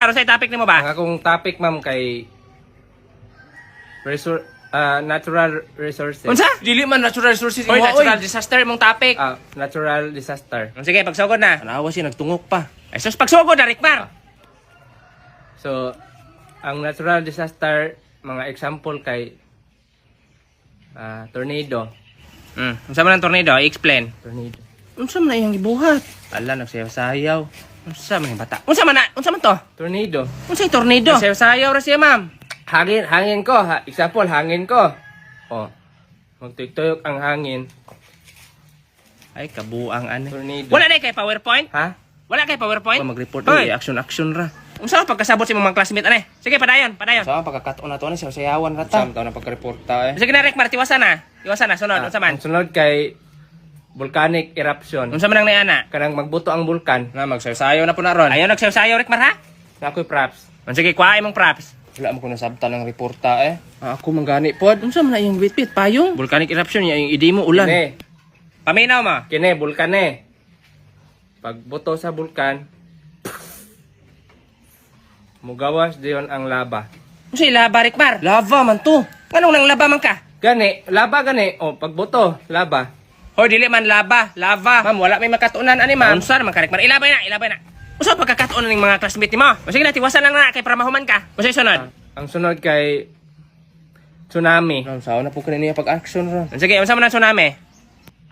Ano sa topic nimo ba? Ang akong topic ma'am kay natural resources. Unsa? Dili man natural resources. Oy, natural disaster mong topic. Natural disaster. Sige, pagsugod na. Tanawa siya nagtungok pa. Ay, sus, pagsugod na, Rickmar. So, ang natural disaster, mga example kay tornado. Unsa man ang tornado? I-explain. Tornado. Unsa man na iyang gibuhat? Ala, nagsayaw-sayaw. Unsa man yung bata? Unsa man to? Tornado. Unsa yung tornado? Nagsayaw-sayaw ra siya, ma'am. Hangin ko. Example, hangin ko. Oh. Magtuyok-tuyok ang hangin. Ay, kabuang ano. Tornado. Wala na kay PowerPoint? Ha? Wala kay PowerPoint? Mag-report Hoy. action ra. Unsa pagkasabot sa mga classmate ane? Sige, padayon. Sa pagkakataon na to na siya sayawan ra ta. Samtaw na pagka-reporta Sige na, Rickmar, tiwasan na. Sunod. Unsa man? Ang sunod kay volcanic eruption. Unsa man ang niana? Kanang magbuto ang bulkan. Na magsayaw na po na ron. Ayaw nagsayaw-sayaw, Rickmar, ha? Na ako'y props. Sige, kuha imong props. Wala mo ko nasabtan ng reporta eh. Ako manggani pod. Unsa man na iyang bitbit payong? Volcanic eruption, yung idi mo ulan. Kine. Paminaw mo. Kine, bulkan eh. Pagbuto sa bulkan, mugawas diyon ang lava. Unsa ilaba, Rickmar? Lava man to. Anong nang laba man ka? Gani, lava gani. O, pagbuto, lava. Hoy, dili man laba, lava. Ma'am, wala may makatunan ani ma'am. Unsa naman ka, Rickmar? Ilabay na. Unsa pagkakataon ning mga classmate nimo? O sige na, tiwasan lang na kay para mahuman ka. Unsa sunod? Ang sunod kay tsunami. Ma'am, sao na po kanina pag-action ra. Sige, unsa man ang tsunami?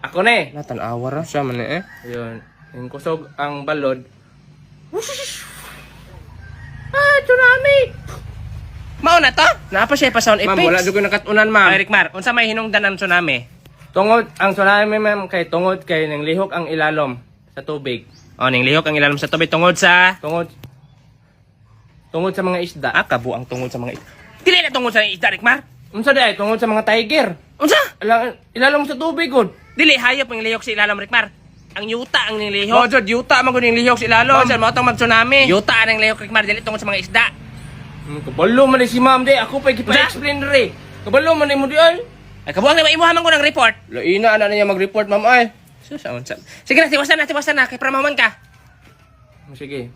Ako na eh. Natanawa ra. Siya man eh. Ayun. Yung kusog ang balod. Tsunami! Mao na to? Naapa siya pa sound effects. Ma'am, wala dugo nakatunan, ma'am. Ay, Rickmar, unsa may hinungdan ang tsunami? Tungod, ang tsunami ma'am kay tungod kay nang lihok ang ilalom sa tubig. O, ning lihok ang ilalim sa tubig tungod sa... Tungod sa mga isda. kabu ang tungod sa mga... Dili na tungod sa isda, Rickmar. Unsa di ay tungod sa mga tiger. Unsa? Ilalom sa tubig gud. Dili, hayop ang lihok sa ilalim, Rickmar. Ang yuta ang ning Oh, lihok. jud yuta man gud ning lihok si lalo. Mao mo tong mag-tsunami. Yuta ang lihok, Rickmar, dili tungod sa mga isda. Kabalo man ni si ma'am di. Ako pa gipa-explain ri. Kabalo man ni mo di ay. Ay, kabuang na maimuha man ko ng report. Laina na niya mag-report ma'am ay. Sige na, tiwasan na, kay para mahuman ka. Sige.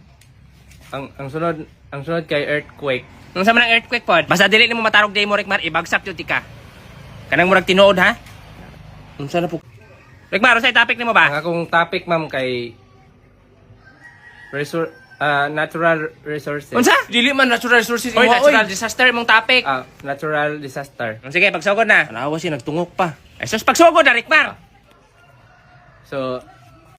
Ang sunod kay earthquake. Nung sa man ang earthquake pod, basta dili nimo matarog day mo, Rickmar, ibagsak yun tika. Kanang murag tinuod, ha? Unsa na po? Rickmar, sa topic nimo ba? Ang akong topic ma'am kay natural resources. Unsa? Dili man natural resources. Hoy, natural disaster mong topic. Natural disaster. Sige, pagsugod na. Tanawa siya nagtungok pa. Ay, sus, pagsugod na, Rickmar. So,